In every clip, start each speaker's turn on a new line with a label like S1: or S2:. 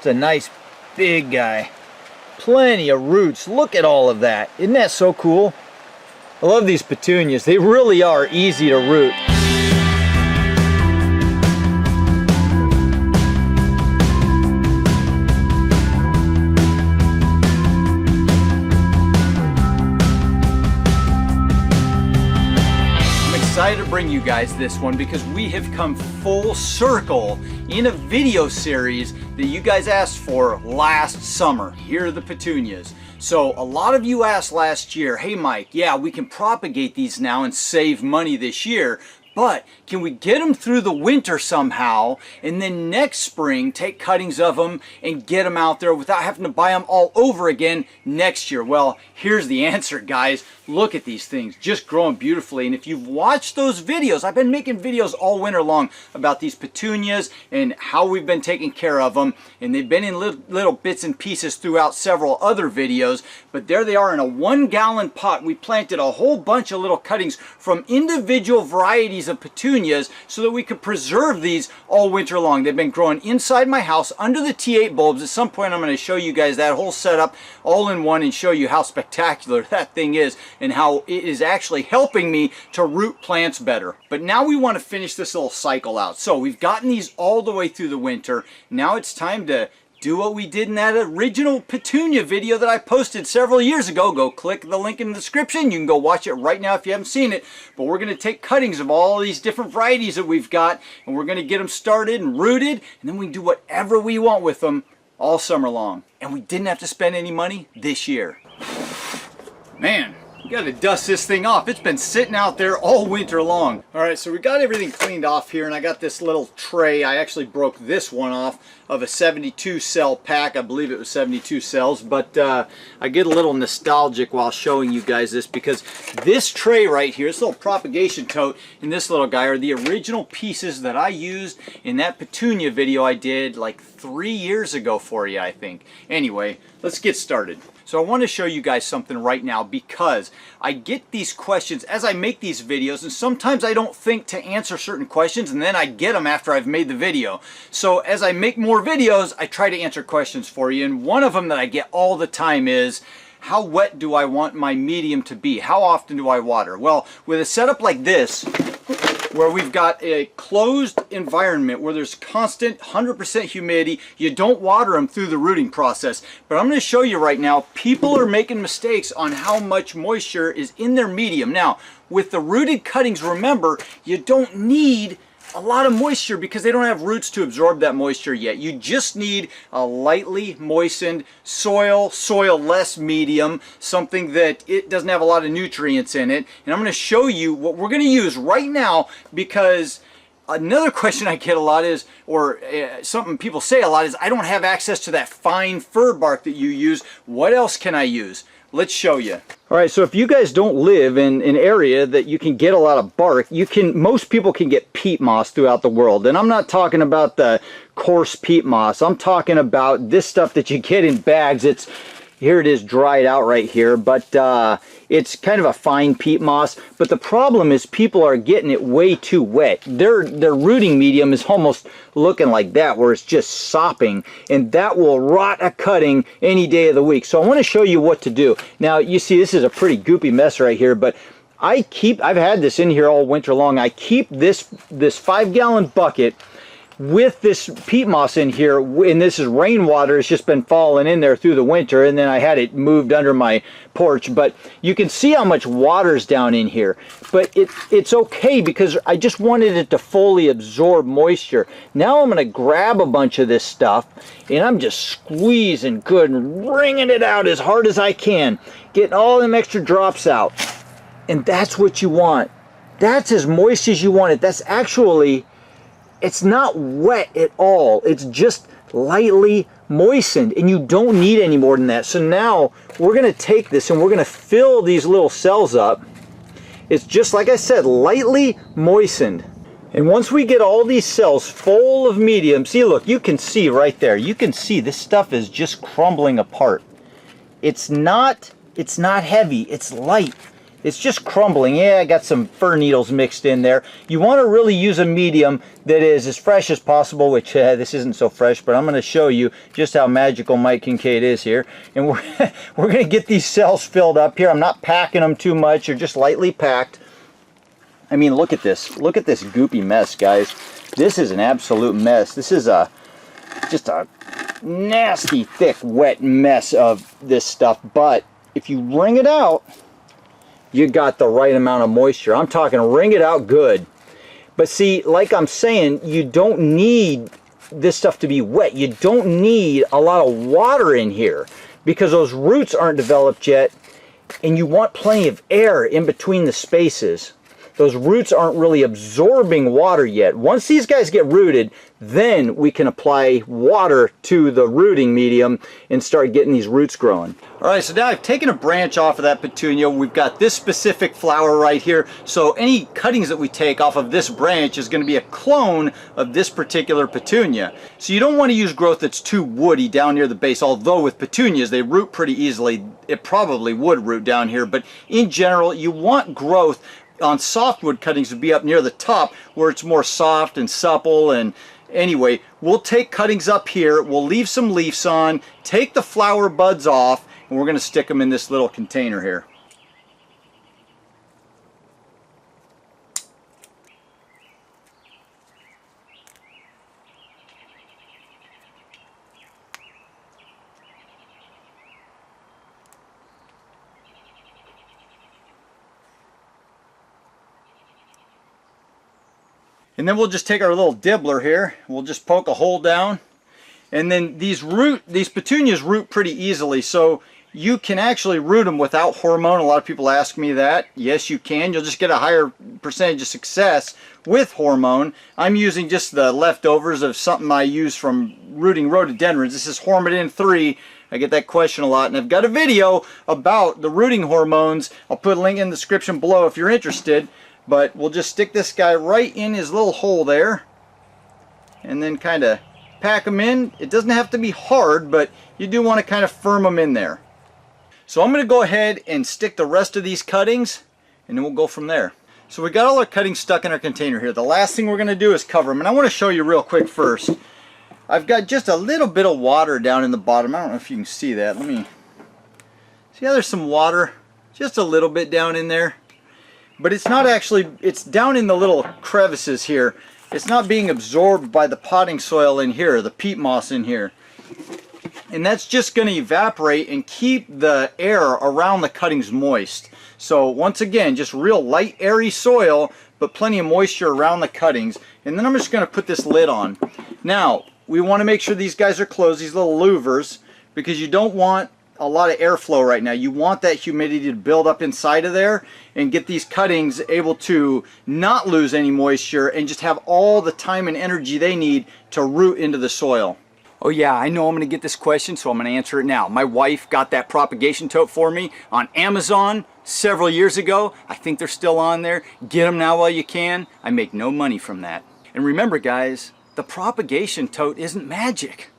S1: It's a nice big guy. Plenty of roots. Look at all of that. Isn't that so cool? I love these petunias. They really are easy to root. Excited to bring you guys this one because we have come full circle in a video series that you guys asked for last summer. Here are the petunias. So a lot of you asked last year, hey Mike, yeah, we can propagate these now and save money this year, but can we get them through the winter somehow and then next spring take cuttings of them and get them out there without having to buy them all over again next year? Well, here's the answer, guys. Look at these things just growing beautifully. And if you've watched those videos, I've been making videos all winter long about these petunias and how we've been taking care of them. And they've been in little bits and pieces throughout several other videos. But there they are in a 1-gallon pot. We planted a whole bunch of little cuttings from individual varieties of petunias so that we could preserve these all winter long. They've been growing inside my house under the T8 bulbs. At some point I'm going to show you guys that whole setup all in one and show you how spectacular that thing is and how it is actually helping me to root plants better. But now we want to finish this little cycle out. So we've gotten these all the way through the winter. Now it's time to do what we did in that original petunia video that I posted several years ago. Go click the link in the description. You can go watch it right now if you haven't seen it. But we're going to take cuttings of all these different varieties that we've got and we're going to get them started and rooted, and then we can do whatever we want with them all summer long. And we didn't have to spend any money this year. Man, we got to dust this thing off. It's been sitting out there all winter long. All right, so we got everything cleaned off here, and I got this little tray. I actually broke this one off of a 72 cell pack. I believe it was 72 cells, but I get a little nostalgic while showing you guys this because this tray right here, this little propagation tote and this little guy are the original pieces that I used in that petunia video I did like 3 years ago for you, I think. Anyway, let's get started. So I want to show you guys something right now because I get these questions as I make these videos, and sometimes I don't think to answer certain questions and then I get them after I've made the video. So as I make more videos, I try to answer questions for you, and one of them that I get all the time is, how wet do I want my medium to be? How often do I water? Well, with a setup like this, where we've got a closed environment where there's constant 100% humidity, you don't water them through the rooting process. But I'm going to show you right now, people are making mistakes on how much moisture is in their medium. Now, with the rooted cuttings, remember, you don't need a lot of moisture because they don't have roots to absorb that moisture yet. You just need a lightly moistened soil-less medium, something that it doesn't have a lot of nutrients in it. And I'm going to show you what we're going to use right now, because another question I get a lot is, or something people say a lot is, I don't have access to that fine fir bark that you use. What else can I use? Let's show you. All right, so if you guys don't live in an area that you can get a lot of bark, most people can get peat moss throughout the world. And I'm not talking about the coarse peat moss. I'm talking about this stuff that you get in bags. Here it is dried out right here, but it's kind of a fine peat moss. But the problem is people are getting it way too wet. Their rooting medium is almost looking like that, where it's just sopping, and that will rot a cutting any day of the week. So I want to show you what to do. Now, you see this is a pretty goopy mess right here, but I've had this in here all winter long. I keep this 5-gallon bucket with this peat moss in here, and this is rainwater. It's just been falling in there through the winter, and then I had it moved under my porch. But you can see how much water's down in here. But it's okay because I just wanted it to fully absorb moisture. Now I'm going to grab a bunch of this stuff, and I'm just squeezing good and wringing it out as hard as I can, getting all them extra drops out. And that's what you want. That's as moist as you want it. That's actually, it's not wet at all. It's just lightly moistened, and you don't need any more than that. So now we're going to take this and we're going to fill these little cells up. It's just like I said, lightly moistened. And once we get all these cells full of medium, see, look, you can see right there. You can see this stuff is just crumbling apart. It's not heavy. It's light. It's just crumbling. Yeah, I got some fir needles mixed in there. You want to really use a medium that is as fresh as possible, which this isn't so fresh, but I'm going to show you just how magical Mike Kincaid is here. And we're going to get these cells filled up here. I'm not packing them too much. They're just lightly packed. I mean, look at this. Look at this goopy mess, guys. This is an absolute mess. This is just a nasty, thick, wet mess of this stuff. But if you wring it out, you got the right amount of moisture. I'm talking wring it out good. But see, like I'm saying, you don't need this stuff to be wet. You don't need a lot of water in here because those roots aren't developed yet, and you want plenty of air in between the spaces. Those roots aren't really absorbing water yet. Once these guys get rooted, then we can apply water to the rooting medium and start getting these roots growing. All right, so now I've taken a branch off of that petunia. We've got this specific flower right here. So any cuttings that we take off of this branch is going to be a clone of this particular petunia. So you don't want to use growth that's too woody down near the base, although with petunias, they root pretty easily. It probably would root down here, but in general, you want growth on softwood cuttings to be up near the top where it's more soft and supple. And anyway, we'll take cuttings up here, we'll leave some leaves on, take the flower buds off, and we're going to stick them in this little container here. And then we'll just take our little dibbler here, we'll just poke a hole down, and then these petunias root pretty easily, so you can actually root them without hormone. A lot of people ask me that. Yes, you can. You'll just get a higher percentage of success with hormone. I'm using just the leftovers of something I use from rooting rhododendrons. This is Hormidin 3. I get that question a lot, and I've got a video about the rooting hormones. I'll put a link in the description below if you're interested. But we'll just stick this guy right in his little hole there and then kind of pack them in. It doesn't have to be hard, but you do want to kind of firm them in there. So I'm going to go ahead and stick the rest of these cuttings, and then we'll go from there. So we got all our cuttings stuck in our container here. The last thing we're going to do is cover them, and I want to show you real quick first. I've got just a little bit of water down in the bottom. I don't know if you can see that. Let me see how there's some water, just a little bit down in there. But it's not actually, it's down in the little crevices here. It's not being absorbed by the potting soil in here, the peat moss in here. And that's just going to evaporate and keep the air around the cuttings moist. So once again, just real light, airy soil, but plenty of moisture around the cuttings. And then I'm just going to put this lid on. Now, we want to make sure these guys are closed, these little louvers, because you don't want a lot of airflow right now. You want that humidity to build up inside of there and get these cuttings able to not lose any moisture and just have all the time and energy they need to root into the soil. Oh yeah, I know I'm going to get this question, so I'm going to answer it now. My wife got that propagation tote for me on Amazon several years ago. I think they're still on there. Get them now while you can. I make no money from that. And remember guys, the propagation tote isn't magic.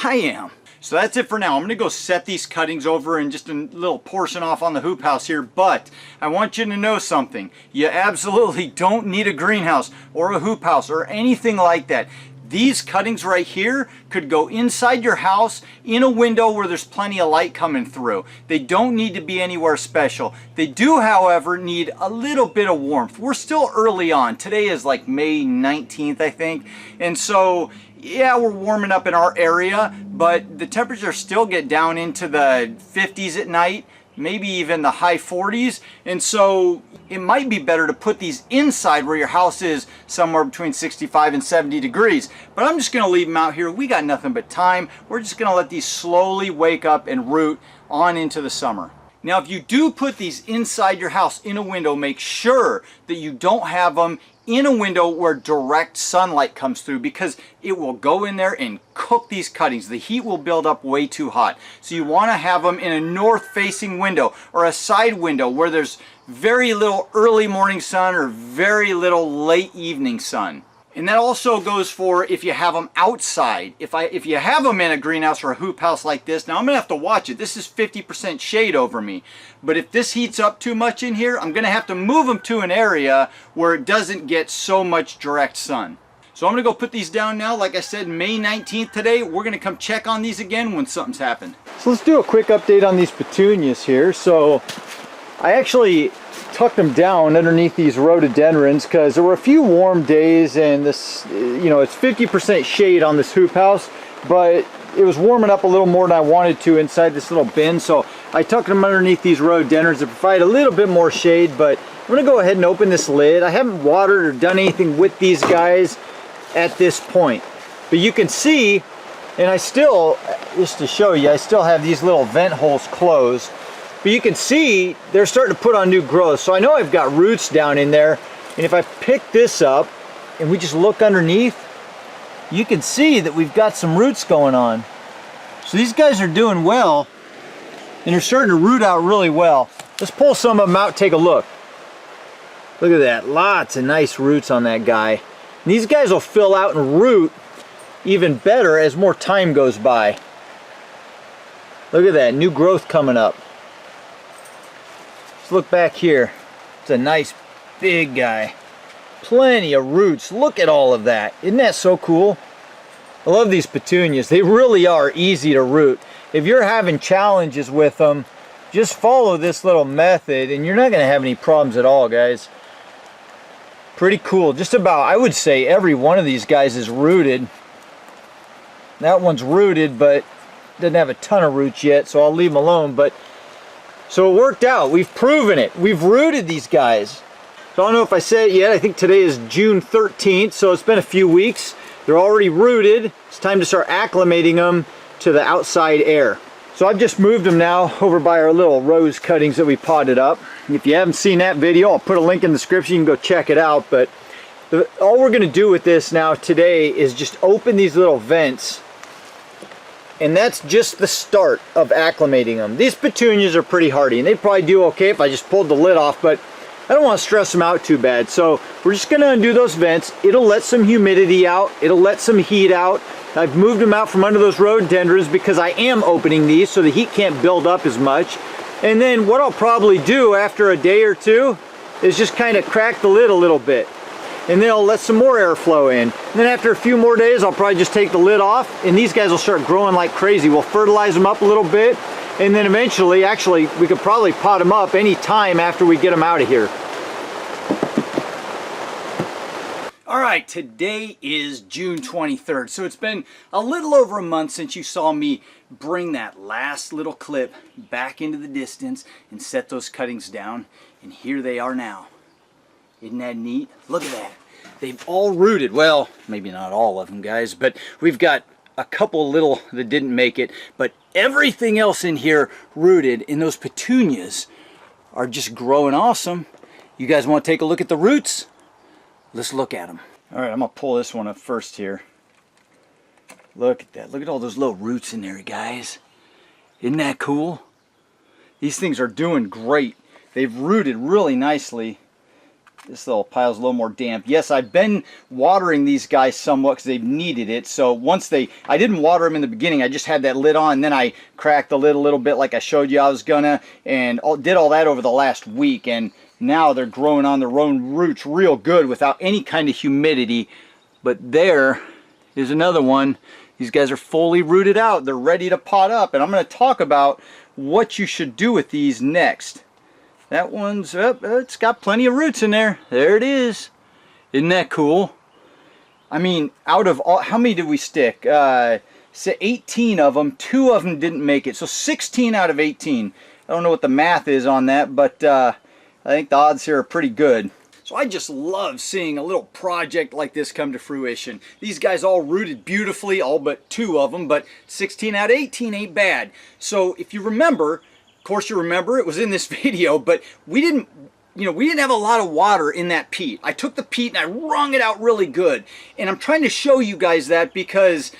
S1: I am. So that's it for now. I'm going to go set these cuttings over and just a little portion off on the hoop house here, but I want you to know something. You absolutely don't need a greenhouse or a hoop house or anything like that. These cuttings right here could go inside your house in a window where there's plenty of light coming through. They don't need to be anywhere special. They do, however, need a little bit of warmth. We're still early on. Today is like May 19th, I think. And so, yeah, we're warming up in our area, but the temperatures still get down into the 50s at night, maybe even the high 40s. And so it might be better to put these inside where your house is somewhere between 65 and 70 degrees. But I'm just going to leave them out here. We got nothing but time. We're just going to let these slowly wake up and root on into the summer. Now, if you do put these inside your house in a window, make sure that you don't have them in a window where direct sunlight comes through, because it will go in there and cook these cuttings. The heat will build up way too hot. So you want to have them in a north-facing window or a side window where there's very little early morning sun or very little late evening sun. And that also goes for if you have them outside. If you have them in a greenhouse or a hoop house like this, now I'm going to have to watch it. This is 50% shade over me. But if this heats up too much in here, I'm going to have to move them to an area where it doesn't get so much direct sun. So I'm going to go put these down now. Like I said, May 19th today. We're going to come check on these again when something's happened. So let's do a quick update on these petunias here. So I actually tucked them down underneath these rhododendrons because there were a few warm days, and this, you know, it's 50% shade on this hoop house, but it was warming up a little more than I wanted to inside this little bin, so I tucked them underneath these rhododendrons to provide a little bit more shade. But I'm going to go ahead and open this lid. I haven't watered or done anything with these guys at this point, but you can see, and I still, just to show you, I still have these little vent holes closed. But you can see they're starting to put on new growth. So I know I've got roots down in there. And if I pick this up and we just look underneath, you can see that we've got some roots going on. So these guys are doing well, and they're starting to root out really well. Let's pull some of them out and take a look. Look at that, lots of nice roots on that guy. And these guys will fill out and root even better as more time goes by. Look at that, new growth coming up. Look back here. It's a nice big guy. Plenty of roots. Look at all of that. Isn't that so cool? I love these petunias. They really are easy to root. If you're having challenges with them, just follow this little method and you're not going to have any problems at all, guys. Pretty cool. Just about, I would say, every one of these guys is rooted. That one's rooted, but doesn't have a ton of roots yet, so I'll leave them alone. But so it worked out. We've proven it. We've rooted these guys. So I don't know if I said it yet. I think today is June 13th, so it's been a few weeks. They're already rooted. It's time to start acclimating them to the outside air. So I've just moved them now over by our little rose cuttings that we potted up. If you haven't seen that video, I'll put a link in the description. You can go check it out. But all we're going to do with this now today is just open these little vents. And that's just the start of acclimating them. These petunias are pretty hardy, and they'd probably do okay if I just pulled the lid off, but I don't want to stress them out too bad. So we're just going to undo those vents. It'll let some humidity out. It'll let some heat out. I've moved them out from under those rhododendrons because I am opening these so the heat can't build up as much. And then what I'll probably do after a day or two is just kind of crack the lid a little bit. And then I'll let some more air flow in. And then after a few more days, I'll probably just take the lid off, and these guys will start growing like crazy. We'll fertilize them up a little bit, and then eventually, actually, we could probably pot them up any time after we get them out of here. All right, today is June 23rd, so it's been a little over a month since you saw me bring that last little clip back into the distance and set those cuttings down, and here they are now. Isn't that neat? Look at that. They've all rooted. Well, maybe not all of them, guys, but we've got a couple little that didn't make it, but everything else in here rooted, and those petunias are just growing awesome. You guys want to take a look at the roots? Let's look at them. All right, I'm going to pull this one up first here. Look at that. Look at all those little roots in there, guys. Isn't that cool? These things are doing great. They've rooted really nicely. This little pile's a little more damp. Yes, I've been watering these guys somewhat because they've needed it. So once I didn't water them in the beginning. I just had that lid on. And then I cracked the lid a little bit like I showed you I was gonna. And did all that over the last week. And now they're growing on their own roots real good without any kind of humidity. But there is another one. These guys are fully rooted out. They're ready to pot up. And I'm going to talk about what you should do with these next. That one's up. It's got plenty of roots in there. There it is. Isn't that cool? I mean, out of all, how many did we stick? 18 of them. 2 of them didn't make it. So 16 out of 18. I don't know what the math is on that, but I think the odds here are pretty good. So I just love seeing a little project like this come to fruition. These guys all rooted beautifully, all but 2 of them, but 16 out of 18 ain't bad. So if you remember, of course you remember, it was in this video, but we didn't have a lot of water in that peat. I took the peat and I wrung it out really good. And I'm trying to show you guys that because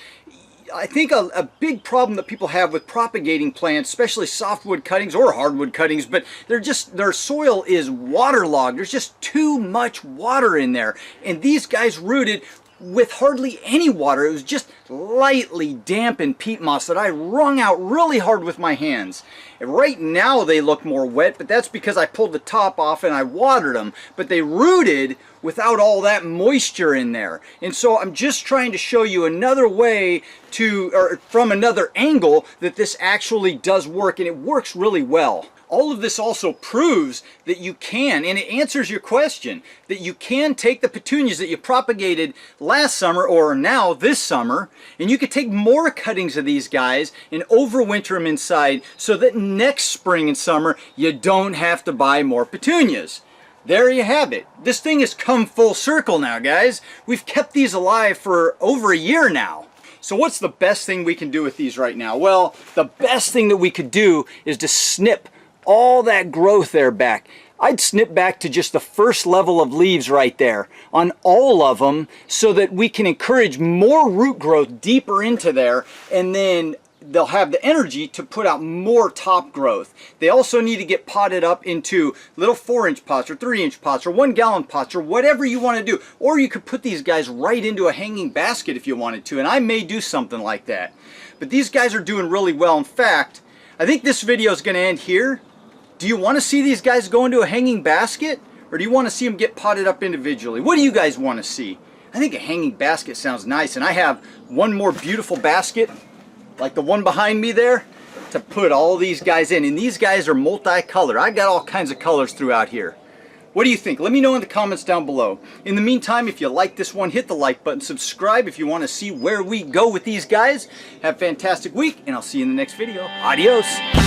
S1: I think a big problem that people have with propagating plants, especially softwood cuttings or hardwood cuttings, but their soil is waterlogged. There's just too much water in there. And these guys rooted with hardly any water. It was just lightly dampened peat moss that I wrung out really hard with my hands. And right now they look more wet, but that's because I pulled the top off and I watered them. But they rooted without all that moisture in there. And so I'm just trying to show you another way to, or from another angle, that this actually does work, and it works really well. All of this also proves that you can, and it answers your question, that you can take the petunias that you propagated last summer or now this summer, and you could take more cuttings of these guys and overwinter them inside so that next spring and summer you don't have to buy more petunias. There you have it. This thing has come full circle now, guys. We've kept these alive for over a year now. So what's the best thing we can do with these right now? Well, the best thing that we could do is to snip all that growth there back. I'd snip back to just the first level of leaves right there on all of them so that we can encourage more root growth deeper into there, and then they'll have the energy to put out more top growth. They also need to get potted up into little 4-inch pots or 3-inch pots or 1-gallon pots or whatever you want to do. Or you could put these guys right into a hanging basket if you wanted to, and I may do something like that. But these guys are doing really well. In fact, I think this video is going to end here. Do you want to see these guys go into a hanging basket, or do you want to see them get potted up individually? What do you guys want to see? I think a hanging basket sounds nice, and I have one more beautiful basket like the one behind me there to put all these guys in, and these guys are multicolored. I got all kinds of colors throughout here. What do you think? Let me know in the comments down below. In the meantime, if you like this one, hit the like button, subscribe if you want to see where we go with these guys. Have a fantastic week, and I'll see you in the next video. Adios.